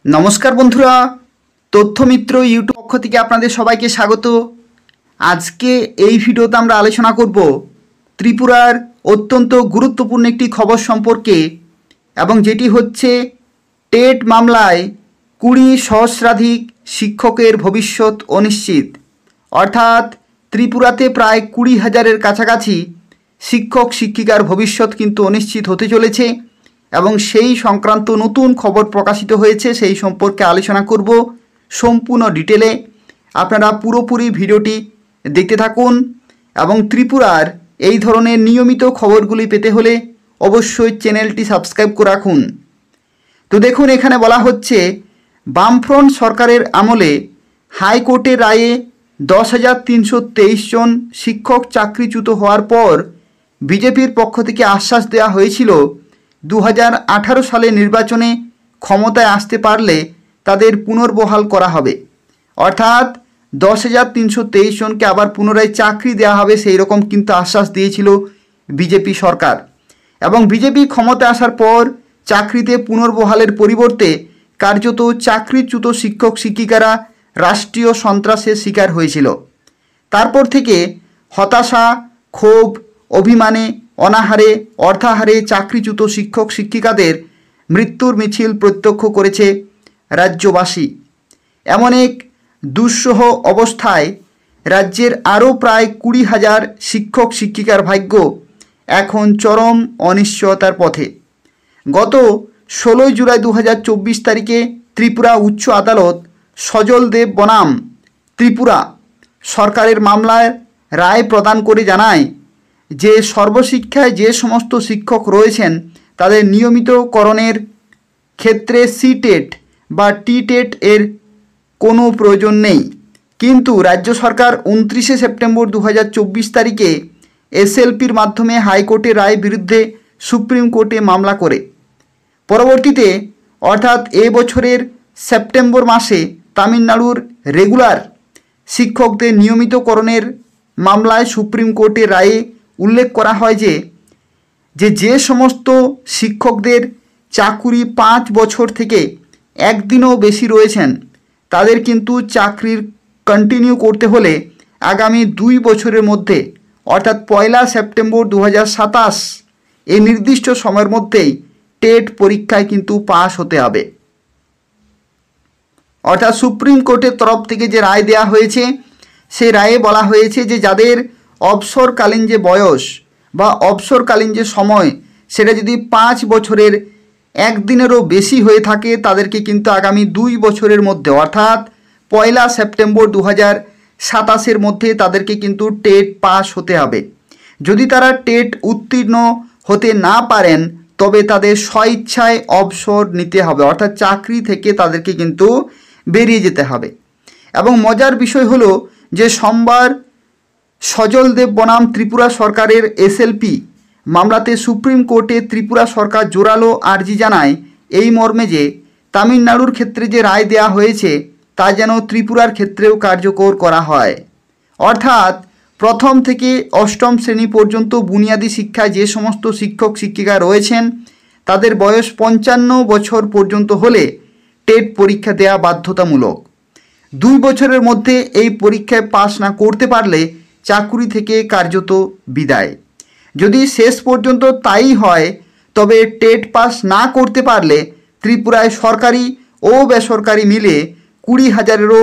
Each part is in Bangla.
নমস্কার বন্ধুরা, তথ্যমিত্র ইউটিউব পক্ষ থেকে আপনাদের সবাইকে স্বাগত। আজকে এই ভিডিওতে আমরা আলোচনা করব ত্রিপুরার অত্যন্ত গুরুত্বপূর্ণ একটি খবর সম্পর্কে, এবং যেটি হচ্ছে টেট মামলায় 20 সহস্রাধিক শিক্ষকের ভবিষ্যৎ অনিশ্চিত। অর্থাৎ ত্রিপুরাতে প্রায় 20,000-এর কাছাকাছি শিক্ষক শিক্ষিকার ভবিষ্যৎ কিন্তু অনিশ্চিত হতে চলেছে, এবং সেই সংক্রান্ত নতুন খবর প্রকাশিত হয়েছে। সেই সম্পর্কে আলোচনা করব সম্পূর্ণ ডিটেলে। আপনারা পুরোপুরি ভিডিওটি দেখতে থাকুন, এবং ত্রিপুরার এই ধরনের নিয়মিত খবরগুলি পেতে হলে অবশ্যই চ্যানেলটি সাবস্ক্রাইব করে রাখুন। তো দেখুন, এখানে বলা হচ্ছে বামফ্রন্ট সরকারের আমলে হাইকোর্টের রায়ে 10,323 জন শিক্ষক চাকরিচ্যুত হওয়ার পর বিজেপির পক্ষ থেকে আশ্বাস দেওয়া হয়েছিল 2018 সালে নির্বাচনে ক্ষমতায় আসতে পারলে তাদের পুনর্বহাল করা হবে। অর্থাৎ 10,323 জনকে আবার পুনরায় চাকরি দেওয়া হবে, সেই রকম কিন্তু আশ্বাস দিয়েছিল বিজেপি সরকার। এবং বিজেপি ক্ষমতায় আসার পর চাকরিতে পুনর্বহালের পরিবর্তে কার্যত চাকরিচ্যুত শিক্ষক শিক্ষিকারা রাষ্ট্রীয় সন্ত্রাসের শিকার হয়েছিল। তারপর থেকে হতাশা, ক্ষোভ, অভিমানে, অনাহারে, অর্থাহারে চাকরিচ্যুত শিক্ষক শিক্ষিকাদের মৃত্যুর মিছিল প্রত্যক্ষ করেছে রাজ্যবাসী। এমন এক দুঃসহ অবস্থায় রাজ্যের আরও প্রায় 20,000 শিক্ষক শিক্ষিকার ভাগ্য এখন চরম অনিশ্চয়তার পথে। গত 16 জুলাই 2024 তারিখে ত্রিপুরা উচ্চ আদালত সজল দেব বনাম ত্রিপুরা সরকারের মামলায় রায় প্রদান করে জানায় যে সর্বশিক্ষায় যে সমস্ত শিক্ষক রয়েছেন তাদের নিয়মিতকরণের ক্ষেত্রে সিটেট বা টিটেট এর কোনো প্রয়োজন নেই। কিন্তু রাজ্য সরকার 29 সেপ্টেম্বর 2024 তারিখে এসএলপির মাধ্যমে হাইকোর্টের রায়ের বিরুদ্ধে সুপ্রিম কোর্টে মামলা করে পরবর্তীতে অর্থাৎ এ বছরের সেপ্টেম্বর মাসে তামিলনাড়ুর রেগুলার শিক্ষকদের নিয়মিতকরণের মামলায় সুপ্রিম কোর্টের রায়ে উল্লেখ করা হয় যে সমস্ত শিক্ষকদের চাকুরি 5 বছর থেকে একদিনও বেশি রয়েছেন তাদের কিন্তু চাকরির কন্টিনিউ করতে হলে আগামী 2 বছরের মধ্যে অর্থাৎ 1 সেপ্টেম্বর 2027 এই নির্দিষ্ট সময়ের মধ্যেই টেট পরীক্ষায় কিন্তু পাশ হতে হবে। অর্থাৎ সুপ্রিম কোর্টের তরফ থেকে যে রায় দেওয়া হয়েছে সেই রায়ে বলা হয়েছে যে যাদের অবসরকালীন যে বয়স বা অবসরকালীন যে সময় সেটা যদি 5 বছরের একদিনেরও বেশি হয়ে থাকে তাদেরকে কিন্তু আগামী 2 বছরের মধ্যে অর্থাৎ 1 সেপ্টেম্বর 2027 মধ্যে তাদেরকে কিন্তু টেট পাস হতে হবে। যদি তারা টেট উত্তীর্ণ হতে না পারেন তবে তাদের স্বইচ্ছায় অবসর নিতে হবে, অর্থাৎ চাকরি থেকে তাদেরকে কিন্তু বেরিয়ে যেতে হবে। এবং মজার বিষয় হলো যে সোমবার সজল দেব বনাম ত্রিপুরা সরকারের এসএলপি মামলাতে সুপ্রিম কোর্টে ত্রিপুরা সরকার জোরালো আর্জি জানায় এই মর্মে যে তামিলনাড়ুর ক্ষেত্রে যে রায় দেওয়া হয়েছে তা যেন ত্রিপুরার ক্ষেত্রেও কার্যকর করা হয়। অর্থাৎ প্রথম থেকে অষ্টম শ্রেণী পর্যন্ত বুনিয়াদী শিক্ষায় যে সমস্ত শিক্ষক শিক্ষিকা রয়েছেন তাদের বয়স 55 বছর পর্যন্ত হলে টেট পরীক্ষা দেওয়া বাধ্যতামূলক। 2 বছরের মধ্যে এই পরীক্ষায় পাশ না করতে পারলে চাকুরি থেকে কার্যত বিদায়। যদি শেষ পর্যন্ত তাই হয় তবে টেট পাস না করতে পারলে ত্রিপুরায় সরকারি ও বেসরকারি মিলে 20,000-এরও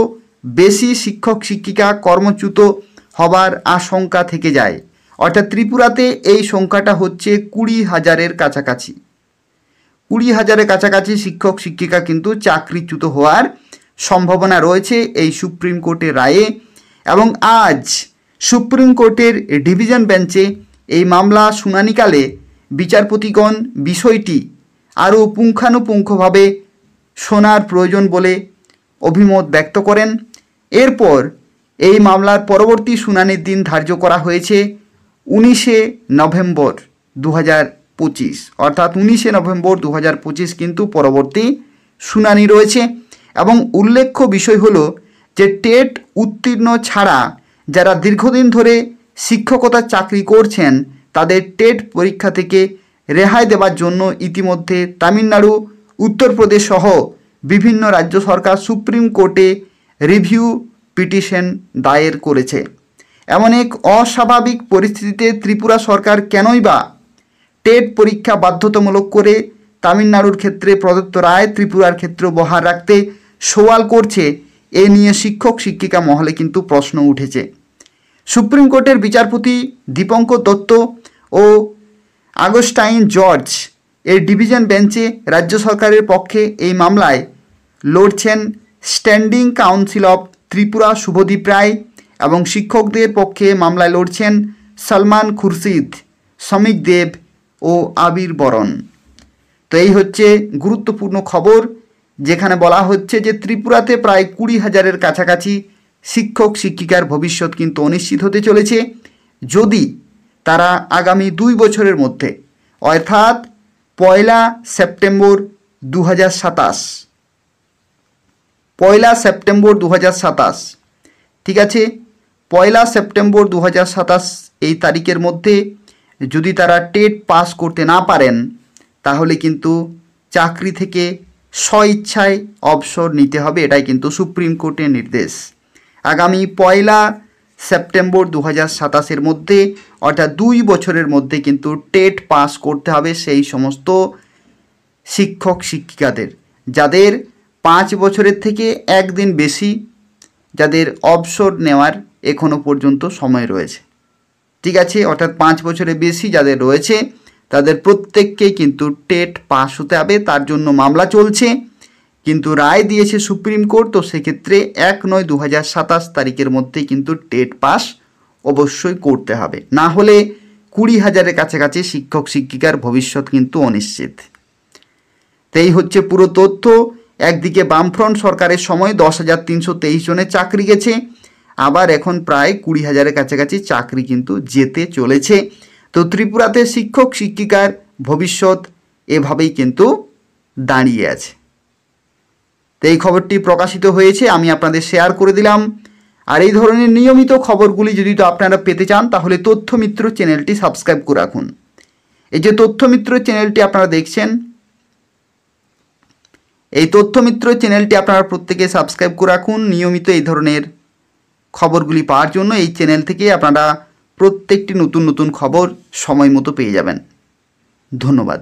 বেশি শিক্ষক শিক্ষিকা কর্মচ্যুত হবার আশঙ্কা থেকে যায়। অর্থাৎ ত্রিপুরাতে এই সংখ্যাটা হচ্ছে 20,000-এর কাছাকাছি। 20,000-এর কাছাকাছি শিক্ষক শিক্ষিকা কিন্তু চাকরিচ্যুত হওয়ার সম্ভাবনা রয়েছে এই সুপ্রিম কোর্টের রায়ে। এবং আজ সুপ্রিম কোর্টের ডিভিশন বেঞ্চে এই মামলা শুনানিকালে বিচারপতিগণ বিষয়টি আরও পুঙ্খানুপুঙ্খভাবে শোনার প্রয়োজন বলে অভিমত ব্যক্ত করেন। এরপর এই মামলার পরবর্তী শুনানির দিন ধার্য করা হয়েছে 19 নভেম্বর 2025, অর্থাৎ 19 নভেম্বর 2025 কিন্তু পরবর্তী শুনানি রয়েছে। এবং উল্লেখ্য বিষয় হলো যে টেট উত্তীর্ণ ছাড়া যারা দীর্ঘদিন ধরে শিক্ষকতার চাকরি করছেন তাদের টেট পরীক্ষা থেকে রেহাই দেওয়ার জন্য ইতিমধ্যে তামিলনাড়ু, উত্তরপ্রদেশ সহ বিভিন্ন রাজ্য সরকার সুপ্রিম কোর্টে রিভিউ পিটিশন দায়ের করেছে। এমন এক অস্বাভাবিক পরিস্থিতিতে ত্রিপুরা সরকার কেনই বা টেট পরীক্ষা বাধ্যতামূলক করে তামিলনাড়ুর ক্ষেত্রে প্রদত্ত রায় ত্রিপুরার ক্ষেত্রে বহাল রাখতে সওয়াল করছে, এ নিয়ে শিক্ষক শিক্ষিকা মহলে কিন্তু প্রশ্ন উঠেছে। সুপ্রিম কোর্টের বিচারপতি দীপঙ্কর দত্ত ও আগস্টাইন জর্জ এর ডিভিশন বেঞ্চে রাজ্য সরকারের পক্ষে এই মামলায় লড়ছেন standing counsel of Tripura Subhadip Roy এবং শিক্ষকদের পক্ষে মামলায় লড়ছেন সলমান খুরশিদ, শ্রমিক দেব ও আবির বরণ। তো এই হচ্ছে গুরুত্বপূর্ণ খবর, যেখানে বলা হচ্ছে যে ত্রিপুরাতে প্রায় 20,000-এর কাছাকাছি শিক্ষক শিক্ষিকার ভবিষ্যৎ কিন্তু অনিশ্চিত হতে চলেছে যদি তারা আগামী 2 বছরের মধ্যে অর্থাৎ 1 সেপ্টেম্বর 2027 ঠিক আছে, 1 সেপ্টেম্বর 2027 এই তারিখের মধ্যে যদি তারা টেট পাস করতে না পারেন তাহলে কিন্তু চাকরি থেকে স্বইচ্ছায় অবসর নিতে হবে। এটাই কিন্তু সুপ্রিম কোর্টের নির্দেশ। আগামী 1 সেপ্টেম্বর 2027 মধ্যে অর্থাৎ 2 বছরের মধ্যে কিন্তু টেট পাস করতে হবে সেই সমস্ত শিক্ষক শিক্ষিকাদের যাদের 5 বছরের থেকে একদিন বেশি যাদের অবসর নেওয়ার এখনও পর্যন্ত সময় রয়েছে। ঠিক আছে, অর্থাৎ 5 বছরের বেশি যাদের রয়েছে তাদের প্রত্যেককেই কিন্তু টেট পাস হতে হবে। তার জন্য মামলা চলছে, কিন্তু রায় দিয়েছে সুপ্রিম কোর্ট। তো সেক্ষেত্রে 1/9/2027 তারিখের মধ্যেই কিন্তু টেট পাস অবশ্যই করতে হবে, না হলে 20,000-এর কাছাকাছি শিক্ষক শিক্ষিকার ভবিষ্যৎ কিন্তু অনিশ্চিত। তো এই হচ্ছে পুরো তথ্য। একদিকে বামফ্রন্ট সরকারের সময় 10,323 জনের চাকরি গেছে, আবার এখন প্রায় 20,000-এর কাছাকাছি চাকরি কিন্তু যেতে চলেছে। তো ত্রিপুরাতে শিক্ষক শিক্ষিকার ভবিষ্যৎ এভাবেই কিন্তু দাঁড়িয়ে আছে। তো এই খবরটি প্রকাশিত হয়েছে, আমি আপনাদের শেয়ার করে দিলাম। আর এই ধরনের নিয়মিত খবরগুলি যদি তো আপনারা পেতে চান তাহলে তথ্যমিত্র চ্যানেলটি সাবস্ক্রাইব করে রাখুন। এই যে তথ্যমিত্র চ্যানেলটি আপনারা দেখছেন, এই তথ্যমিত্র চ্যানেলটি আপনারা প্রত্যেকে সাবস্ক্রাইব করে রাখুন নিয়মিত এই ধরনের খবরগুলি পাওয়ার জন্য। এই চ্যানেল থেকে আপনারা প্রত্যেকটি নতুন নতুন খবর সময় মতো পেয়ে যাবেন। ধন্যবাদ।